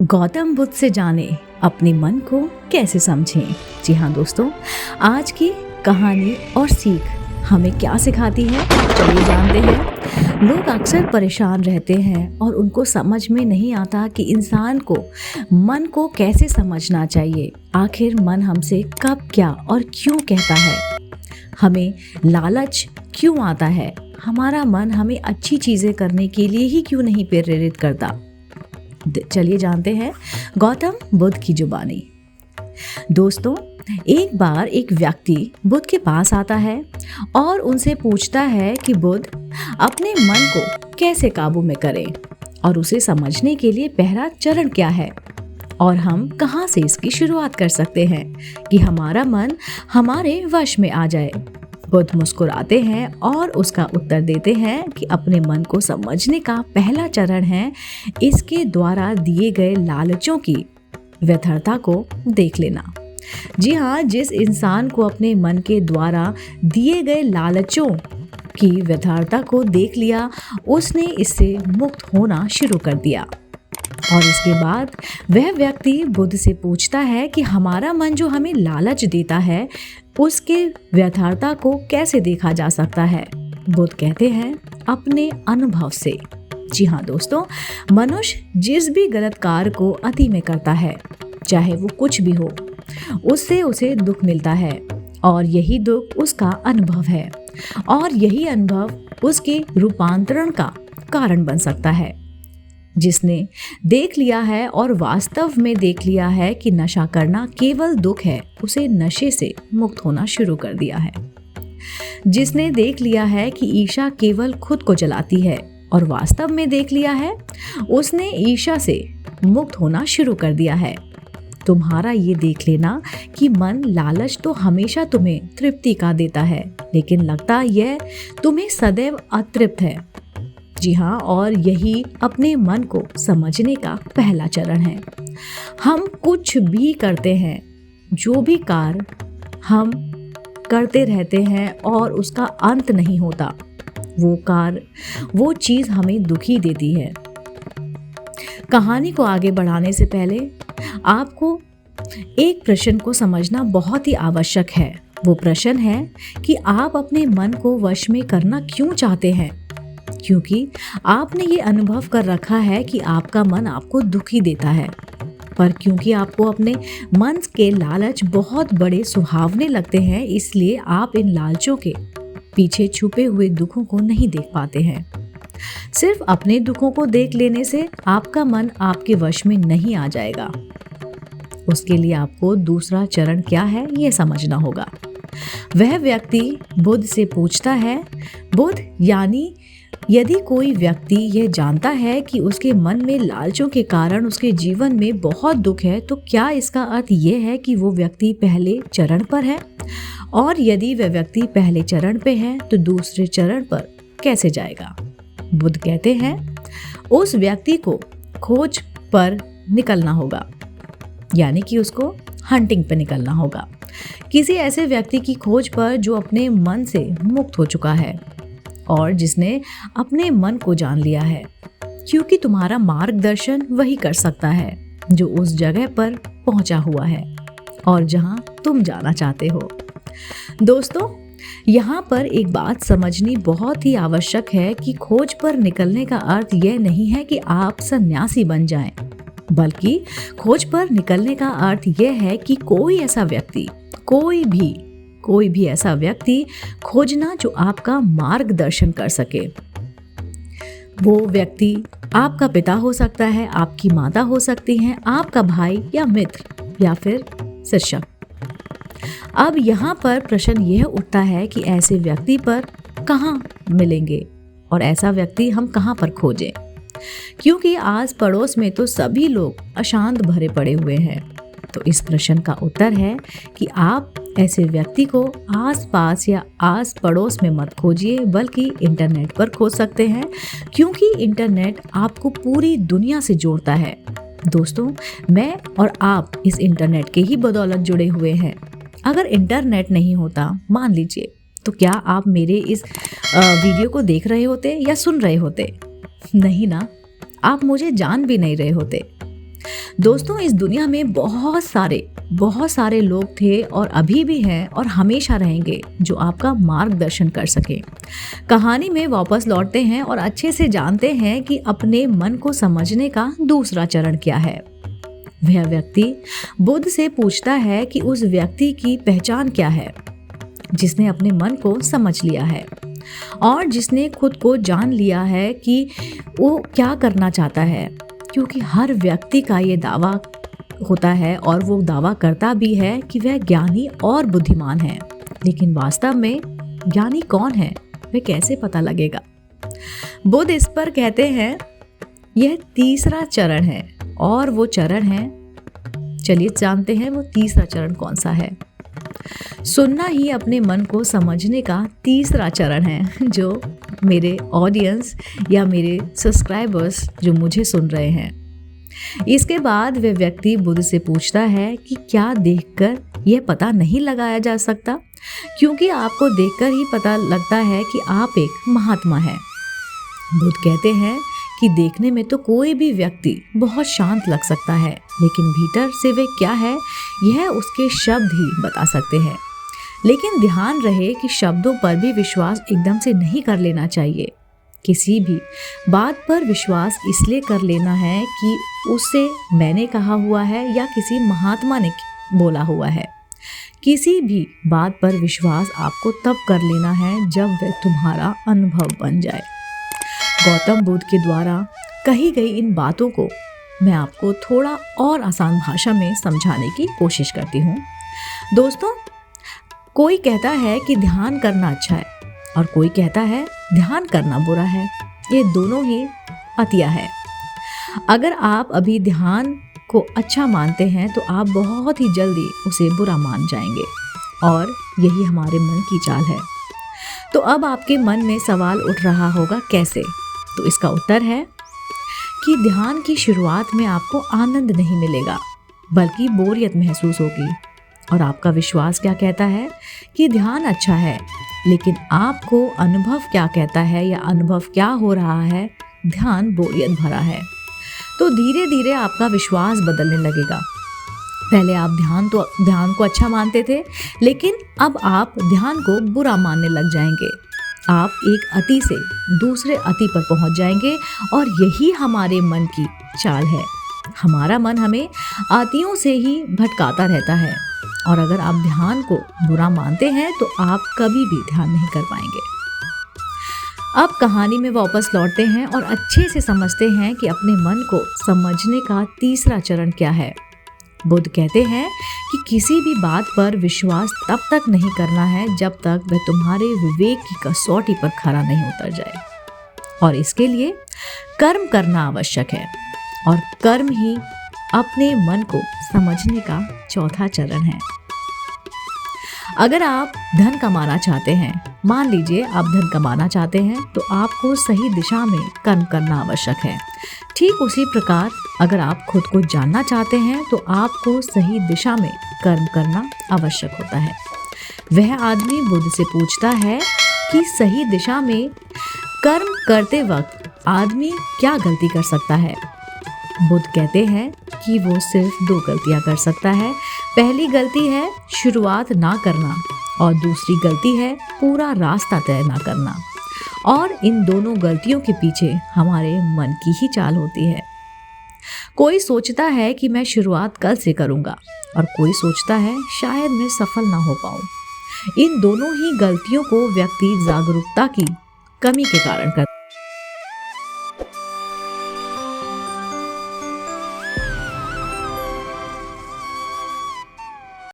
गौतम बुद्ध से जाने अपने मन को कैसे समझें। जी हाँ दोस्तों, आज की कहानी और सीख हमें क्या सिखाती है, चलिए जानते हैं। लोग अक्सर परेशान रहते हैं और उनको समझ में नहीं आता कि इंसान को मन को कैसे समझना चाहिए। आखिर मन हमसे कब क्या और क्यों कहता है, हमें लालच क्यों आता है, हमारा मन हमें अच्छी चीज़ें करने के लिए ही क्यों नहीं प्रेरित करता। चलिए जानते हैं गौतम बुद्ध की जुबानी। दोस्तों, एक बार एक व्यक्ति बुद्ध के पास आता है और उनसे पूछता है कि बुद्ध अपने मन को कैसे काबू में करें और उसे समझने के लिए पहला चरण क्या है और हम कहाँ से इसकी शुरुआत कर सकते हैं कि हमारा मन हमारे वश में आ जाए। बुद्ध मुस्कुराते हैं और उसका उत्तर देते हैं कि अपने मन को समझने का पहला चरण है इसके द्वारा दिए गए लालचों की व्यर्थता को देख लेना। जी हाँ, जिस इंसान को अपने मन के द्वारा दिए गए लालचों की व्यर्थता को देख लिया, उसने इससे मुक्त होना शुरू कर दिया। और इसके बाद वह व्यक्ति बुद्ध से पूछता है कि हमारा मन जो हमें लालच देता है उसके व्यर्थता को कैसे देखा जा सकता है। बुद्ध कहते हैं अपने अनुभव से। जी हाँ दोस्तों, मनुष्य जिस भी गलत कार्य को अति में करता है, चाहे वो कुछ भी हो, उससे उसे दुख मिलता है और यही दुख उसका अनुभव है और यही अनुभव उसके रूपांतरण का कारण बन सकता है। जिसने देख लिया है और वास्तव में देख लिया है कि नशा करना केवल दुख है, उसे नशे से मुक्त होना शुरू कर दिया है। जिसने देख लिया है कि ईर्ष्या केवल खुद को जलाती है और वास्तव में देख लिया है, उसने ईर्ष्या से मुक्त होना शुरू कर दिया है। तुम्हारा ये देख लेना कि मन लालच तो हमेशा तुम्हें तृप्ति का देता है, लेकिन लगता यह तुम्हें सदैव अतृप्त है। जी हाँ, और यही अपने मन को समझने का पहला चरण है। हम कुछ भी करते हैं, जो भी कार्य हम करते रहते हैं और उसका अंत नहीं होता, वो कार्य, वो चीज़ हमें दुखी देती है। कहानी को आगे बढ़ाने से पहले आपको एक प्रश्न को समझना बहुत ही आवश्यक है। वो प्रश्न है कि आप अपने मन को वश में करना क्यों चाहते हैं। क्योंकि आपने ये अनुभव कर रखा है कि आपका मन आपको दुखी देता है, पर क्योंकि आपको अपने मन के लालच बहुत बड़े सुहावने लगते हैं, इसलिए आप इन लालचों के पीछे छुपे हुए दुखों को नहीं देख पाते हैं। सिर्फ अपने दुखों को देख लेने से आपका मन आपके वश में नहीं आ जाएगा। उसके लिए आपको दूसरा चरण क्या है, ये समझना होगा। वह व्यक्ति बुद्ध से पूछता है, बुद्ध, यानी यदि कोई व्यक्ति यह जानता है कि उसके मन में लालचों के कारण उसके जीवन में बहुत दुख है, तो क्या इसका अर्थ यह है कि वो व्यक्ति पहले चरण पर है? और यदि वह व्यक्ति पहले चरण पे है तो दूसरे चरण पर कैसे जाएगा? बुद्ध कहते हैं उस व्यक्ति को खोज पर निकलना होगा, यानी कि उसको हंटिंग पे निकलना होगा, किसी ऐसे व्यक्ति की खोज पर जो अपने मन से मुक्त हो चुका है और जिसने अपने मन को जान लिया है, क्योंकि तुम्हारा मार्गदर्शन वही कर सकता है जो उस जगह पर पहुंचा हुआ है और जहां तुम जाना चाहते हो। दोस्तों, यहाँ पर एक बात समझनी बहुत ही आवश्यक है कि खोज पर निकलने का अर्थ यह नहीं है कि आप सन्यासी बन जाएं, बल्कि खोज पर निकलने का अर्थ यह है कि कोई ऐसा व्यक्ति, कोई भी ऐसा व्यक्ति खोजना जो आपका मार्गदर्शन कर सके। वो व्यक्ति आपका पिता हो सकता है, आपकी माता हो सकती हैं, आपका भाई या मित्र या फिर शिक्षक। अब यहाँ पर प्रश्न यह उठता है कि ऐसे व्यक्ति पर कहाँ मिलेंगे और ऐसा व्यक्ति हम कहाँ पर खोजें, क्योंकि आस पड़ोस में तो सभी लोग अशांत भरे पड़े हुए हैं। तो इस प्रश्न का उत्तर है कि आप ऐसे व्यक्ति को आस-पास या आस पड़ोस में मत खोजिए, बल्कि इंटरनेट पर खोज सकते हैं, क्योंकि इंटरनेट आपको पूरी दुनिया से जोड़ता है। दोस्तों, मैं और आप इस इंटरनेट के ही बदौलत जुड़े हुए हैं। अगर इंटरनेट नहीं होता, मान लीजिए, तो क्या आप मेरे इस वीडियो को देख रहे होते या सुन रहे होते? नहीं ना, आप मुझे जान भी नहीं रहे होते। दोस्तों, इस दुनिया में बहुत सारे लोग थे और अभी भी हैं और हमेशा रहेंगे जो आपका मार्गदर्शन कर सके। कहानी में वापस लौटते हैं और अच्छे से जानते हैं कि अपने मन को समझने का दूसरा चरण क्या है। वह व्यक्ति बुद्ध से पूछता है कि उस व्यक्ति की पहचान क्या है जिसने अपने मन को समझ लिया है और जिसने खुद को जान लिया है कि वो क्या करना चाहता है। क्योंकि हर व्यक्ति का ये दावा होता है और वो दावा करता भी है कि वह ज्ञानी और बुद्धिमान है, लेकिन वास्तव में ज्ञानी कौन है वह कैसे पता लगेगा। बुद्ध इस पर कहते हैं यह तीसरा चरण है और वो चरण है, चलिए जानते हैं वो तीसरा चरण कौन सा है। सुनना ही अपने मन को समझने का तीसरा चरण है, जो मेरे ऑडियंस या मेरे सब्सक्राइबर्स जो मुझे सुन रहे हैं। इसके बाद वह व्यक्ति बुद्ध से पूछता है कि क्या देखकर यह पता नहीं लगाया जा सकता, क्योंकि आपको देखकर ही पता लगता है कि आप एक महात्मा हैं। बुद्ध कहते हैं कि देखने में तो कोई भी व्यक्ति बहुत शांत लग सकता है, लेकिन भीतर से वे क्या है यह उसके शब्द ही बता सकते हैं। लेकिन ध्यान रहे कि शब्दों पर भी विश्वास एकदम से नहीं कर लेना चाहिए। किसी भी बात पर विश्वास इसलिए कर लेना है कि उसे मैंने कहा हुआ है या किसी महात्मा ने बोला हुआ है। किसी भी बात पर विश्वास आपको तब कर लेना है जब वह तुम्हारा अनुभव बन जाए। गौतम बुद्ध के द्वारा कही गई इन बातों को मैं आपको थोड़ा और आसान भाषा में समझाने की कोशिश करती हूँ। दोस्तों, कोई कहता है कि ध्यान करना अच्छा है और कोई कहता है ध्यान करना बुरा है। ये दोनों ही अतिया है। अगर आप अभी ध्यान को अच्छा मानते हैं तो आप बहुत ही जल्दी उसे बुरा मान जाएंगे और यही हमारे मन की चाल है। तो अब आपके मन में सवाल उठ रहा होगा कैसे? तो इसका उत्तर है कि ध्यान की शुरुआत में आपको आनंद नहीं मिलेगा, बल्कि बोरियत महसूस होगी। और आपका विश्वास क्या कहता है कि ध्यान अच्छा है, लेकिन आपको अनुभव क्या कहता है या अनुभव क्या हो रहा है, ध्यान बोरियत भरा है। तो धीरे धीरे आपका विश्वास बदलने लगेगा। पहले आप ध्यान को अच्छा मानते थे, लेकिन अब आप ध्यान को बुरा मानने लग जाएंगे। आप एक अति से दूसरे अति पर पहुंच जाएंगे और यही हमारे मन की चाल है। हमारा मन हमें अतियों से ही भटकाता रहता है और अगर आप ध्यान को बुरा मानते हैं तो आप कभी भी ध्यान नहीं कर पाएंगे। अब कहानी में वापस लौटते हैं और अच्छे से समझते हैं कि अपने मन को समझने का तीसरा चरण क्या है। बुद्ध कहते हैं कि किसी भी बात पर विश्वास तब तक नहीं करना है जब तक वह तुम्हारे विवेक की कसौटी पर खरा नहीं उतर जाए, और इसके लिए कर्म करना आवश्यक है और कर्म ही अपने मन को समझने का चौथा चरण है। अगर आप धन कमाना चाहते हैं, मान लीजिए आप धन कमाना चाहते हैं, तो आपको सही दिशा में कर्म करना आवश्यक है। ठीक उसी प्रकार अगर आप खुद को जानना चाहते हैं तो आपको सही दिशा में कर्म करना आवश्यक होता है। वह आदमी बुद्ध से पूछता है कि सही दिशा में कर्म करते वक्त आदमी क्या गलती कर सकता है। बुद्ध कहते हैं कि वो सिर्फ 2 गलतियां कर सकता है। पहली गलती है शुरुआत ना करना और दूसरी गलती है पूरा रास्ता तय ना करना। और इन दोनों गलतियों के पीछे हमारे मन की ही चाल होती है। कोई सोचता है कि मैं शुरुआत कल से करूँगा और कोई सोचता है शायद मैं सफल ना हो पाऊँ। इन दोनों ही गलतियों को व्यक्ति जागरूकता की कमी के कारण करता है।